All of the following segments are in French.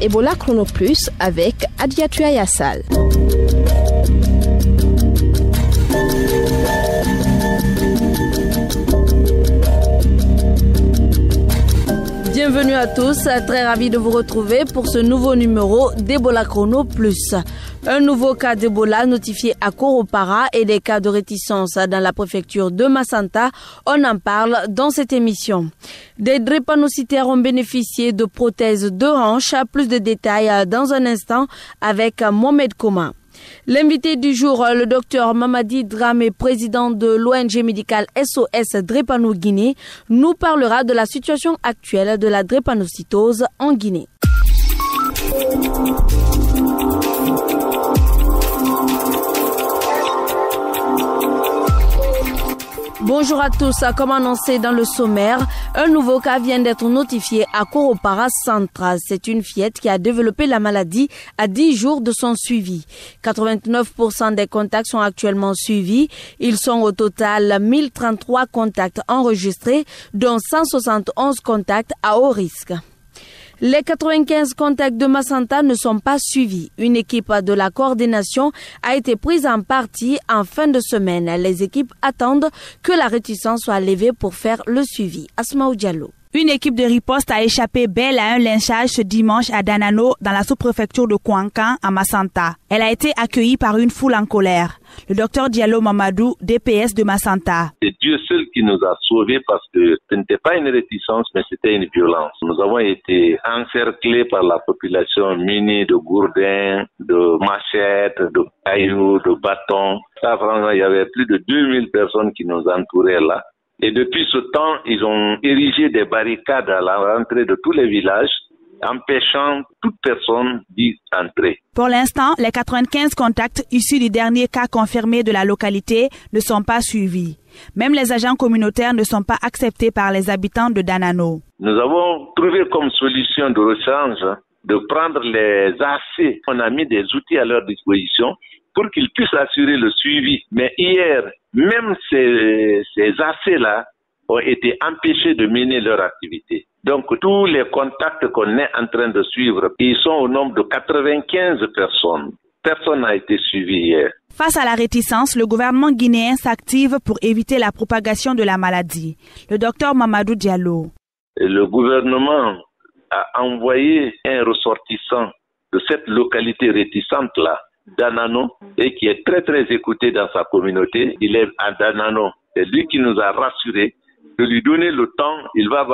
Ebola Chrono Plus avec Adiatou Yassal. Bienvenue à tous, très ravi de vous retrouver pour ce nouveau numéro d'Ebola Chrono Plus. Un nouveau cas d'Ebola notifié à Koropara et des cas de réticence dans la préfecture de Massanta. On en parle dans cette émission. Des drépanocytaires ont bénéficié de prothèses de hanches. Plus de détails dans un instant avec Mohamed Koma. L'invité du jour, le docteur Mamadi Dramé, président de l'ONG médicale SOS Drépano Guinée, nous parlera de la situation actuelle de la drépanocytose en Guinée. Bonjour à tous, comme annoncé dans le sommaire, un nouveau cas vient d'être notifié à Koropara Centre. C'est une fillette qui a développé la maladie à 10 jours de son suivi. 89% des contacts sont actuellement suivis. Ils sont au total 1033 contacts enregistrés, dont 171 contacts à haut risque. Les 95 contacts de Massanta ne sont pas suivis. Une équipe de la coordination a été prise en partie en fin de semaine. Les équipes attendent que la réticence soit levée pour faire le suivi. Asmaou Diallo. Une équipe de riposte a échappé belle à un lynchage ce dimanche à Danano, dans la sous-préfecture de Kouankan, à Massanta. Elle a été accueillie par une foule en colère. Le docteur Diallo Mamadou, DPS de Massanta. C'est Dieu seul qui nous a sauvés parce que ce n'était pas une réticence, mais c'était une violence. Nous avons été encerclés par la population munie de gourdins, de machettes, de cailloux, de bâtons. Là, franchement, il y avait plus de 2000 personnes qui nous entouraient là. Et depuis ce temps, ils ont érigé des barricades à la rentrée de tous les villages, empêchant toute personne d'y entrer. Pour l'instant, les 95 contacts issus du dernier cas confirmé de la localité ne sont pas suivis. Même les agents communautaires ne sont pas acceptés par les habitants de Danano. Nous avons trouvé comme solution de rechange de prendre les AC. On a mis des outils à leur disposition pour qu'ils puissent assurer le suivi. Mais hier, même ces AC-là ont été empêchés de mener leur activité. Donc, tous les contacts qu'on est en train de suivre, ils sont au nombre de 95 personnes. Personne n'a été suivi hier. Face à la réticence, le gouvernement guinéen s'active pour éviter la propagation de la maladie. Le docteur Mamadou Diallo. Le gouvernement a envoyé un ressortissant de cette localité réticente-là, Danano, et qui est très très écouté dans sa communauté. Il est à Danano. C'est lui qui nous a rassurés de lui donner le temps. Il va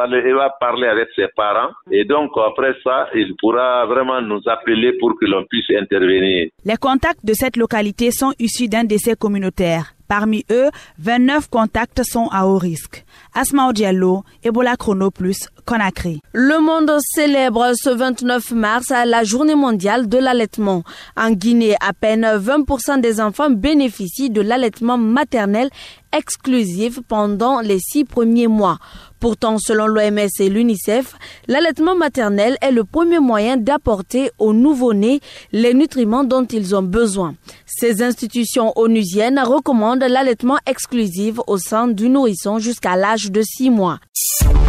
parler avec ses parents et donc après ça, il pourra vraiment nous appeler pour que l'on puisse intervenir. Les contacts de cette localité sont issus d'un décès communautaire. Parmi eux, 29 contacts sont à haut risque. Asmaou Diallo, Ebola Chrono Plus, Conakry. Le monde célèbre ce 29 mars la journée mondiale de l'allaitement. En Guinée, à peine 20% des enfants bénéficient de l'allaitement maternel exclusif pendant les 6 premiers mois. Pourtant, selon l'OMS et l'UNICEF, l'allaitement maternel est le premier moyen d'apporter aux nouveau-nés les nutriments dont ils ont besoin. Ces institutions onusiennes recommandent l'allaitement exclusif au sein du nourrisson jusqu'à l'âge de 6 mois.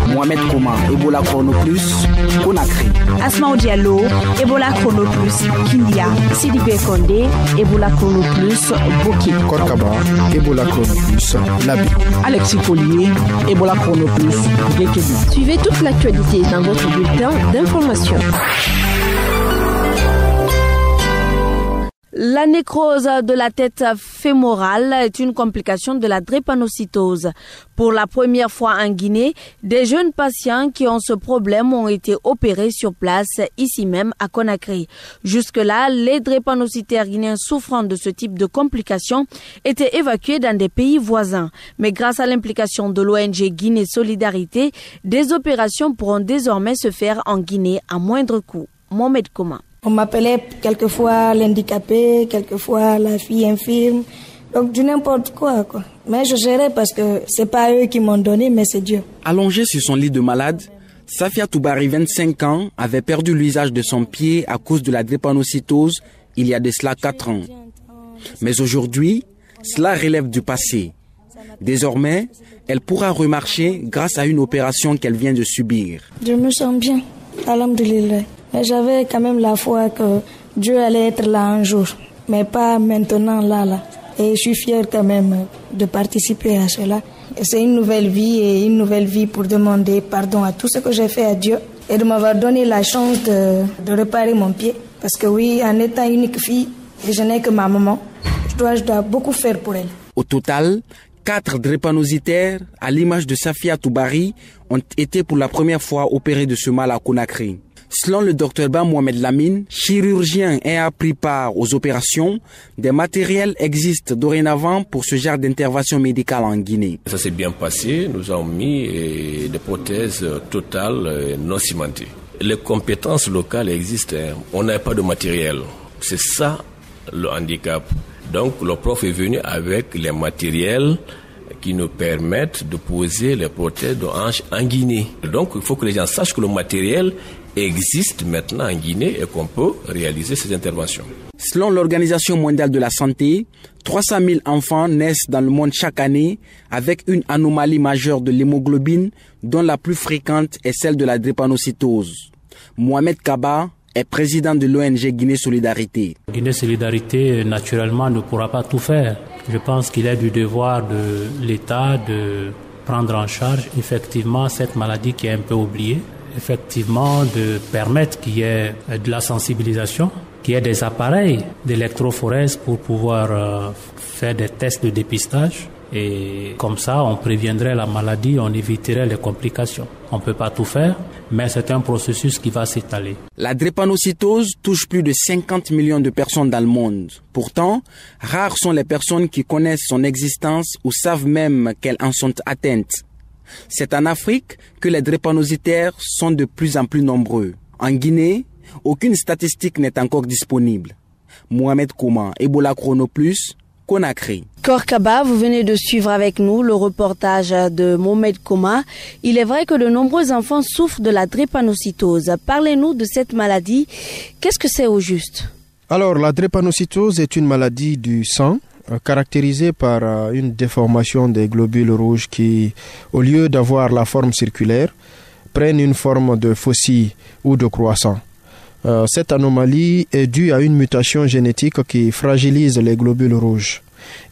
Mohamed Koma, Ebola Chrono Plus, Conakry. Asmaou Diallo, Ebola Chrono Plus, Kindia. Sidibé Kondé, Ebola Chrono Plus, Boki. Korkaba, Ebola Chrono Plus, Labi. Alexis Collier, Ebola Chrono Plus, Gekebi. Suivez toute l'actualité dans votre bulletin d'information. La nécrose de la tête fémorale est une complication de la drépanocytose. Pour la première fois en Guinée, des jeunes patients qui ont ce problème ont été opérés sur place, ici même à Conakry. Jusque-là, les drépanocytaires guinéens souffrant de ce type de complications étaient évacués dans des pays voisins. Mais grâce à l'implication de l'ONG Guinée Solidarité, des opérations pourront désormais se faire en Guinée à moindre coût. Mohamed Koma. On m'appelait quelquefois l'handicapé, quelquefois la fille infirme, donc du n'importe quoi. Mais je gérais parce que c'est pas eux qui m'ont donné, mais c'est Dieu. Allongée sur son lit de malade, Safia Toubari, 25 ans, avait perdu l'usage de son pied à cause de la drépanocytose il y a de cela 4 ans. Mais aujourd'hui, cela relève du passé. Désormais, elle pourra remarcher grâce à une opération qu'elle vient de subir. Je me sens bien, alhamdoulilah. Mais j'avais quand même la foi que Dieu allait être là un jour, mais pas maintenant là. Et je suis fière quand même de participer à cela. Et c'est une nouvelle vie et une nouvelle vie pour demander pardon à tout ce que j'ai fait à Dieu et de m'avoir donné la chance de réparer mon pied. Parce que oui, en étant unique fille, et je n'ai que ma maman, je dois beaucoup faire pour elle. Au total, 4 drépanocytaires, à l'image de Safia Toubari, ont été pour la première fois opérés de ce mal à Conakry. Selon le Dr Ba Mohamed Lamine, chirurgien ayant pris part aux opérations, des matériels existent dorénavant pour ce genre d'intervention médicale en Guinée. Ça s'est bien passé, nous avons mis des prothèses totales non cimentées. Les compétences locales existent, on n'a pas de matériel. C'est ça le handicap. Donc le prof est venu avec les matériels qui nous permettent de poser les prothèses de hanche en Guinée. Donc il faut que les gens sachent que le matériel existe maintenant en Guinée et qu'on peut réaliser ces interventions. Selon l'Organisation mondiale de la santé, 300 000 enfants naissent dans le monde chaque année avec une anomalie majeure de l'hémoglobine dont la plus fréquente est celle de la drépanocytose. Mohamed Kaba est président de l'ONG Guinée Solidarité. Guinée Solidarité, naturellement, ne pourra pas tout faire. Je pense qu'il est du devoir de l'État de prendre en charge effectivement cette maladie qui est un peu oubliée. Effectivement, de permettre qu'il y ait de la sensibilisation, qu'il y ait des appareils d'électrophorèse pour pouvoir faire des tests de dépistage. Et comme ça, on préviendrait la maladie, on éviterait les complications. On ne peut pas tout faire, mais c'est un processus qui va s'étaler. La drépanocytose touche plus de 50 millions de personnes dans le monde. Pourtant, rares sont les personnes qui connaissent son existence ou savent même qu'elles en sont atteintes. C'est en Afrique que les drépanocytaires sont de plus en plus nombreux. En Guinée, aucune statistique n'est encore disponible. Mohamed Kouma, Ebola Chrono Plus, Conakry. Korkaba, vous venez de suivre avec nous le reportage de Mohamed Kouma. Il est vrai que de nombreux enfants souffrent de la drépanocytose. Parlez-nous de cette maladie. Qu'est-ce que c'est au juste? Alors, la drépanocytose est une maladie du sang caractérisée par une déformation des globules rouges qui, au lieu d'avoir la forme circulaire, prennent une forme de faucille ou de croissant. Cette anomalie est due à une mutation génétique qui fragilise les globules rouges.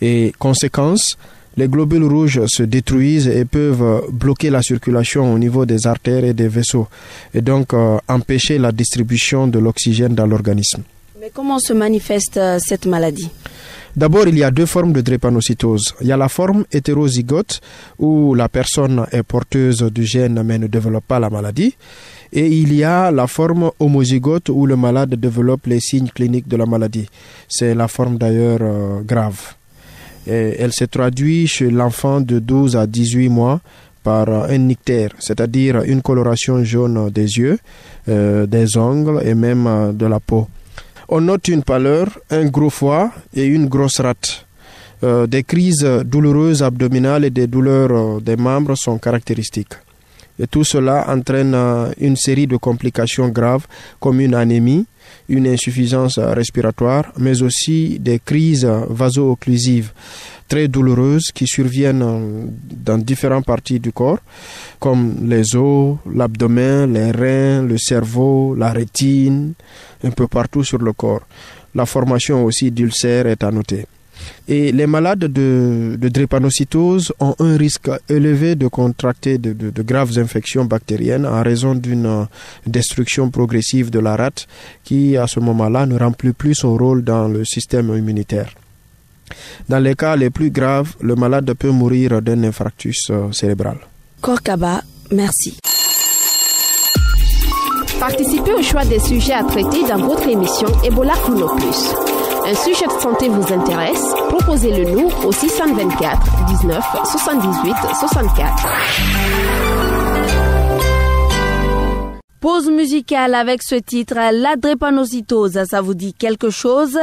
Et conséquence, les globules rouges se détruisent et peuvent bloquer la circulation au niveau des artères et des vaisseaux, et donc empêcher la distribution de l'oxygène dans l'organisme. Mais comment se manifeste cette maladie? D'abord, il y a 2 formes de drépanocytose. Il y a la forme hétérozygote, où la personne est porteuse du gène mais ne développe pas la maladie. Et il y a la forme homozygote, où le malade développe les signes cliniques de la maladie. C'est la forme d'ailleurs grave. Et elle se traduit chez l'enfant de 12 à 18 mois par un nictère, c'est-à-dire une coloration jaune des yeux, des ongles et même de la peau. On note une pâleur, un gros foie et une grosse rate. Des crises douloureuses abdominales et des douleurs des membres sont caractéristiques. Et tout cela entraîne une série de complications graves comme une anémie, une insuffisance respiratoire, mais aussi des crises vaso-occlusives très douloureuses qui surviennent dans différentes parties du corps, comme les os, l'abdomen, les reins, le cerveau, la rétine, un peu partout sur le corps. La formation aussi d'ulcères est à noter. Et les malades de drépanocytose ont un risque élevé de contracter de graves infections bactériennes en raison d'une destruction progressive de la rate qui, à ce moment-là, ne remplit plus son rôle dans le système immunitaire. Dans les cas les plus graves, le malade peut mourir d'un infarctus cérébral. Korkaba, merci. Participez au choix des sujets à traiter dans votre émission Ebola Chrono Plus. Un sujet de santé vous intéresse? Proposez-le nous au 624 19 78 64. Pause musicale avec ce titre, La drépanocytose, ça vous dit quelque chose?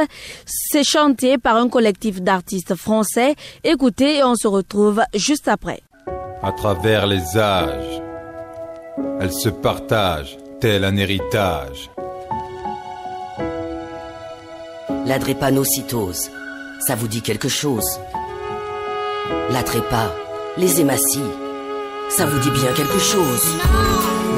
C'est chanté par un collectif d'artistes français. Écoutez et on se retrouve juste après. À travers les âges, elle se partage tel un héritage. La drépanocytose, ça vous dit quelque chose? la trépa, les hématies. Ça vous dit bien quelque chose?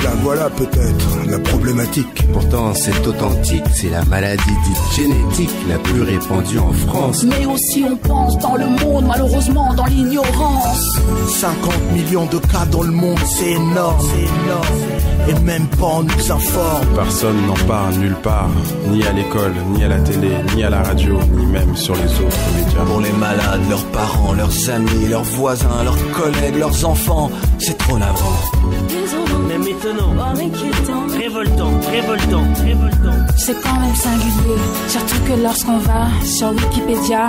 La voilà peut-être, la problématique. Pourtant c'est authentique, c'est la maladie dite génétique la plus répandue en France. Mais aussi on pense dans le monde, malheureusement dans l'ignorance. 50 millions de cas dans le monde, c'est énorme, et même pas on nous informe. Personne n'en parle nulle part, ni à l'école, ni à la télé, ni à la radio, ni même sur les autres médias. Pour les malades, leurs parents, leurs amis, leurs voisins, leurs collègues, leurs enfants, c'est trop navrant. Mais maintenant, révoltant. C'est quand même singulier, surtout que lorsqu'on va sur Wikipédia,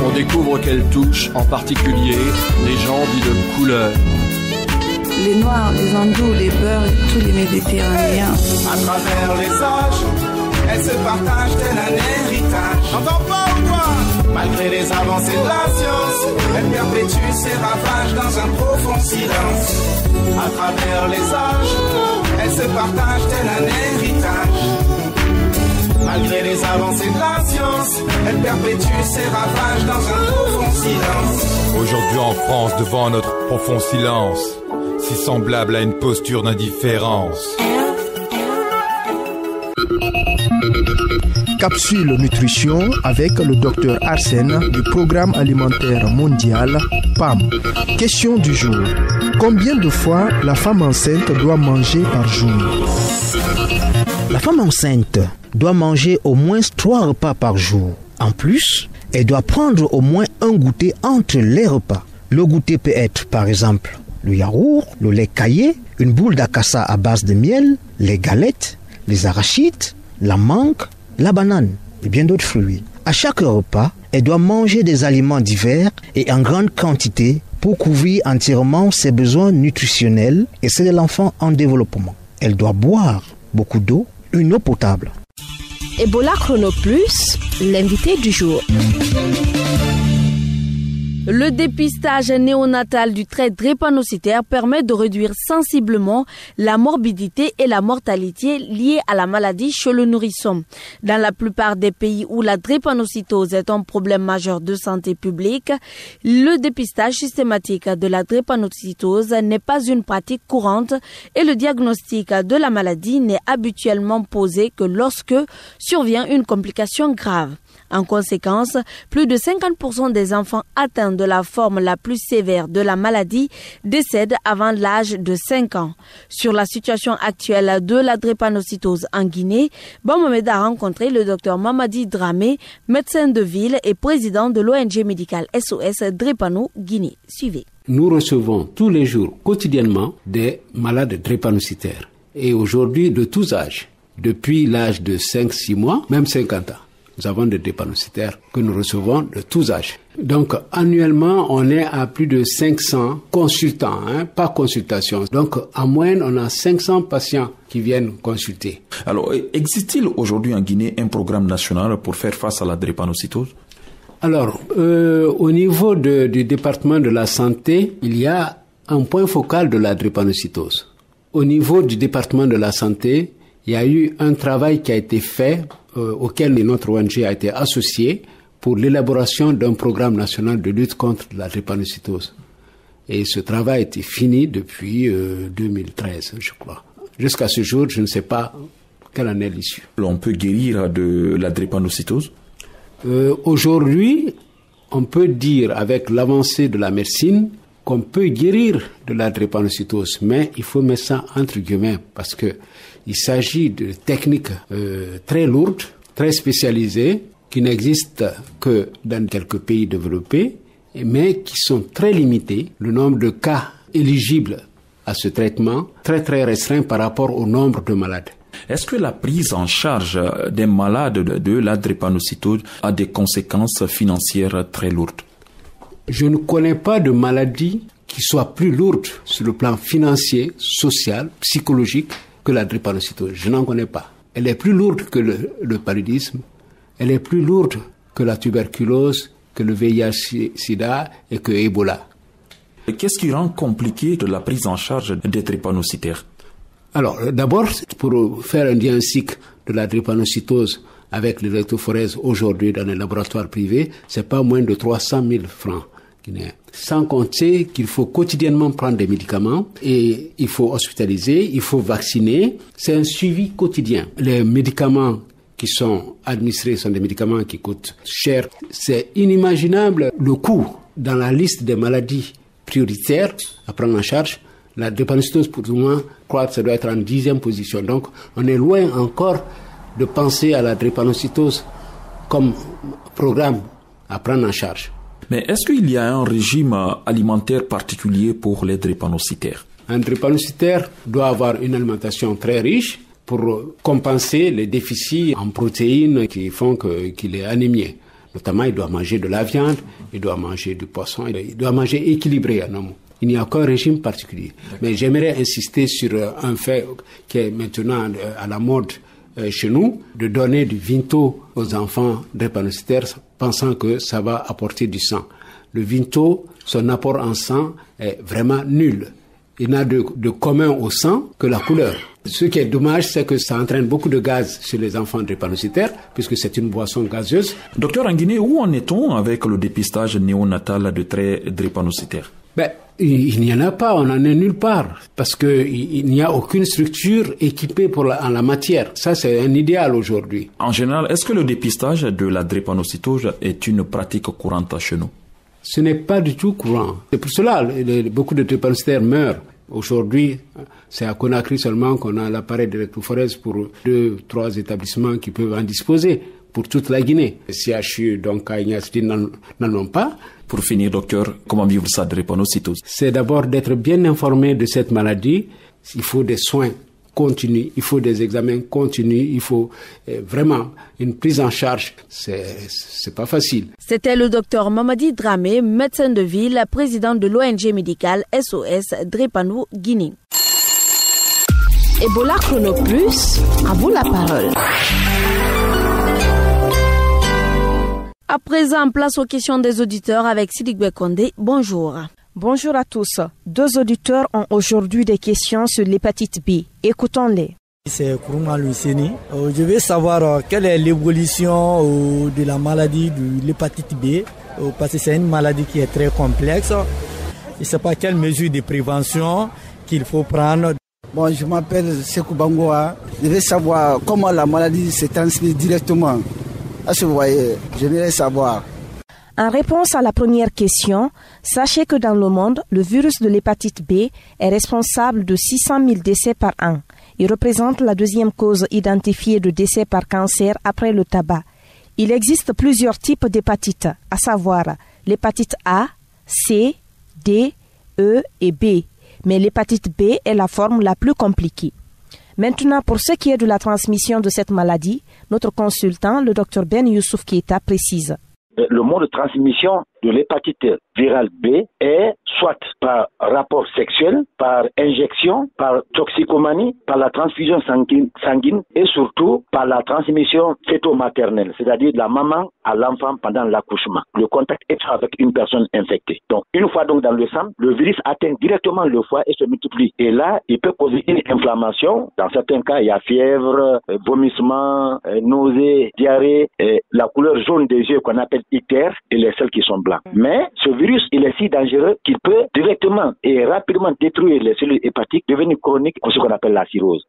on découvre qu'elle touche en particulier les gens dits de couleur. Les Noirs, les Hindous, les Beurs et tous les Méditerranéens. À travers les âges, elles se partagent tel un héritage. J'entends pas ou quoi? Malgré les avancées de la science, elle perpétue ses ravages dans un profond silence. À travers les âges, elles se partagent tel un héritage. Malgré les avancées de la science, elle perpétue ses ravages dans un profond silence. Aujourd'hui en France, devant notre profond silence, si semblable à une posture d'indifférence. Capsule nutrition avec le docteur Arsène du Programme alimentaire mondial PAM. Question du jour. Combien de fois la femme enceinte doit manger par jour? La femme enceinte doit manger au moins 3 repas par jour. En plus, elle doit prendre au moins un goûter entre les repas. Le goûter peut être par exemple le yaourt, le lait caillé, une boule d'acassa à base de miel, les galettes, les arachides, la mangue, la banane et bien d'autres fruits. À chaque repas, elle doit manger des aliments divers et en grande quantité pour couvrir entièrement ses besoins nutritionnels et ceux de l'enfant en développement. Elle doit boire beaucoup d'eau, une eau potable. Ebola Chrono Plus, l'invité du jour. Le dépistage néonatal du trait drépanocytaire permet de réduire sensiblement la morbidité et la mortalité liées à la maladie chez le nourrisson. Dans la plupart des pays où la drépanocytose est un problème majeur de santé publique, le dépistage systématique de la drépanocytose n'est pas une pratique courante et le diagnostic de la maladie n'est habituellement posé que lorsque survient une complication grave. En conséquence, plus de 50% des enfants atteints de la forme la plus sévère de la maladie décèdent avant l'âge de 5 ans. Sur la situation actuelle de la drépanocytose en Guinée, Mohamed a rencontré le docteur Mamadi Dramé, médecin de ville et président de l'ONG médicale SOS Drépano Guinée. Suivez. Nous recevons tous les jours, quotidiennement, des malades drépanocytaires. Et aujourd'hui, de tous âges, depuis l'âge de 5-6 mois, même 50 ans. Nous avons des drépanocytaires que nous recevons de tous âges. Donc, annuellement, on est à plus de 500 consultants, pas consultation. Donc, en moyenne, on a 500 patients qui viennent consulter. Alors, existe-t-il aujourd'hui en Guinée un programme national pour faire face à la drépanocytose? Alors, au niveau du département de la santé, il y a un point focal de la drépanocytose. Au niveau du département de la santé, il y a eu un travail qui a été fait auquel notre ONG a été associée pour l'élaboration d'un programme national de lutte contre la drépanocytose. Et ce travail a été fini depuis 2013, je crois. Jusqu'à ce jour, je ne sais pas quelle en est l'issue. On peut guérir de la drépanocytose? Aujourd'hui, on peut dire avec l'avancée de la médecine qu'on peut guérir de la drépanocytose, mais il faut mettre ça entre guillemets parce que il s'agit de techniques très lourdes, très spécialisées, qui n'existent que dans quelques pays développés, mais qui sont très limitées. Le nombre de cas éligibles à ce traitement, très très restreint par rapport au nombre de malades. Est-ce que la prise en charge des malades de la drépanocytose a des conséquences financières très lourdes? Je ne connais pas de maladie qui soit plus lourde sur le plan financier, social, psychologique que la drépanocytose. Je n'en connais pas. Elle est plus lourde que le paludisme, elle est plus lourde que la tuberculose, que le VIH-Sida et que Ebola. Qu'est-ce qui rend compliqué de la prise en charge des drépanocytaires? Alors, d'abord, pour faire un diagnostic de la drépanocytose avec l'électrophorèse aujourd'hui dans les laboratoires privés, c'est pas moins de 300 000 francs. guinéens. Sans compter qu'il faut quotidiennement prendre des médicaments et il faut hospitaliser, il faut vacciner. C'est un suivi quotidien. Les médicaments qui sont administrés sont des médicaments qui coûtent cher. C'est inimaginable le coût dans la liste des maladies prioritaires à prendre en charge. La drépanocytose, pour tout le monde, croit que ça doit être en 10e position. Donc, on est loin encore de penser à la drépanocytose comme programme à prendre en charge. Mais est-ce qu'il y a un régime alimentaire particulier pour les drépanocytaires? Un drépanocytaire doit avoir une alimentation très riche pour compenser les déficits en protéines qui font qu'il est anémié. Notamment, il doit manger de la viande, il doit manger du poisson, il doit manger équilibré en un mot. Il n'y a aucun régime particulier. Mais j'aimerais insister sur un fait qui est maintenant à la mode chez nous, de donner du Vinto aux enfants drépanocytaires pensant que ça va apporter du sang. Le Vinto, son apport en sang est vraiment nul. Il n'a de commun au sang que la couleur. Ce qui est dommage, c'est que ça entraîne beaucoup de gaz chez les enfants drépanocytaires, puisque c'est une boisson gazeuse. Docteur, en Guinée, où en est-on avec le dépistage néonatal de traits drépanocytaires? Il n'y en a pas, on n'en est nulle part, parce qu'il n'y a aucune structure équipée en la matière. Ça, c'est un idéal aujourd'hui. En général, est-ce que le dépistage de la drépanocytose est une pratique courante chez nous? Ce n'est pas du tout courant. C'est pour cela que beaucoup de drépanocytaires meurent. Aujourd'hui, c'est à Conakry seulement qu'on a l'appareil d'électrophorèse pour 2-3 établissements qui peuvent en disposer pour toute la Guinée. Les CHU, donc à Ignaciti, n'en ont pas. Pour finir, docteur, comment vivre sa drépanocytose? C'est d'abord d'être bien informé de cette maladie. Il faut des soins continus, il faut des examens continus, il faut vraiment une prise en charge. C'est pas facile. C'était le docteur Mamadi Dramé, médecin de ville, président de l'ONG médicale SOS Drépano Guinée. Ebola Chrono Plus, à vous la parole. À présent, place aux questions des auditeurs avec Sidikbe Kondé. Bonjour. Bonjour à tous. 2 auditeurs ont aujourd'hui des questions sur l'hépatite B. Écoutons-les. C'est Kourouma Louisseni. Je veux savoir quelle est l'évolution de la maladie de l'hépatite B, parce que c'est une maladie qui est très complexe. Je ne sais pas quelles mesures de prévention qu'il faut prendre. Bon, je m'appelle Sekou Bangoa. Je veux savoir comment la maladie se transmet directement. Est-ce que vous voyez, j'aimerais savoir. En réponse à la première question, sachez que dans le monde, le virus de l'hépatite B est responsable de 600 000 décès par an. Il représente la 2e cause identifiée de décès par cancer après le tabac. Il existe plusieurs types d'hépatite, à savoir l'hépatite A, C, D, E et B. Mais l'hépatite B est la forme la plus compliquée. Maintenant, pour ce qui est de la transmission de cette maladie, notre consultant, le Dr Ben Youssouf Keita, précise. Le mode de transmission de l'hépatite virale B est soit par rapport sexuel, par injection, par toxicomanie, par la transfusion sanguine et surtout par la transmission fœto-maternelle, c'est-à-dire de la maman à l'enfant pendant l'accouchement. Le contact est avec une personne infectée. Donc, une fois donc dans le sang, le virus atteint directement le foie et se multiplie. Et là, il peut causer une inflammation. Dans certains cas, il y a fièvre, vomissement, nausée, diarrhée, la couleur jaune des yeux qu'on appelle ictère et les selles qui sont blancs. Mais ce virus, il est si dangereux qu'il peut directement et rapidement détruire les cellules hépatiques, devenir chronique, ce qu'on appelle la cirrhose.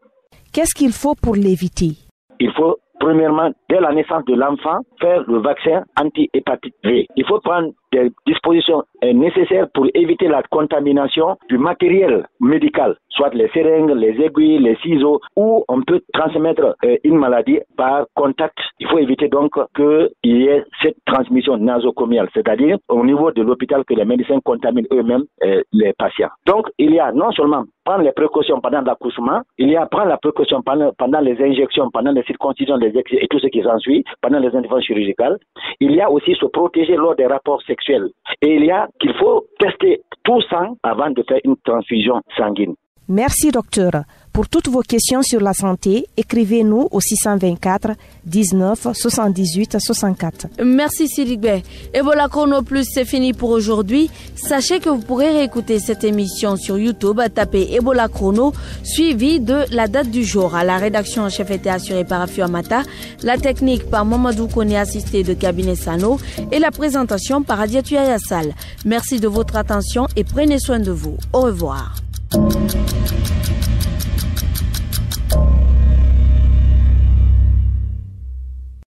Qu'est-ce qu'il faut pour l'éviter? Il faut premièrement, dès la naissance de l'enfant, faire le vaccin anti-hépatite V. Il faut prendre des dispositions nécessaires pour éviter la contamination du matériel médical, soit les seringues, les aiguilles, les ciseaux, où on peut transmettre une maladie par contact. Il faut éviter donc qu'il y ait cette transmission nosocomiale, c'est-à-dire au niveau de l'hôpital que les médecins contaminent eux-mêmes les patients. Donc, il y a non seulement prendre les précautions pendant l'accouchement, il y a prendre la précaution pendant les injections, pendant les circoncisions et tout ce qui s'ensuit, pendant les interventions chirurgicales. Il y a aussi se protéger lors des rapports sexuels. Et il y a qu'il faut tester tout sang avant de faire une transfusion sanguine. Merci docteur. Pour Pour toutes vos questions sur la santé, écrivez-nous au 624 19 78 64. Merci Siligbe. Ebola Chrono Plus, c'est fini pour aujourd'hui. Sachez que vous pourrez réécouter cette émission sur YouTube, tapez Ebola Chrono, suivi de la date du jour. À la rédaction en chef était assurée par Afio Amata, la technique par Mamadou Kone assisté de Cabinet Sano et la présentation par Adiatou Yassal. Merci de votre attention et prenez soin de vous. Au revoir.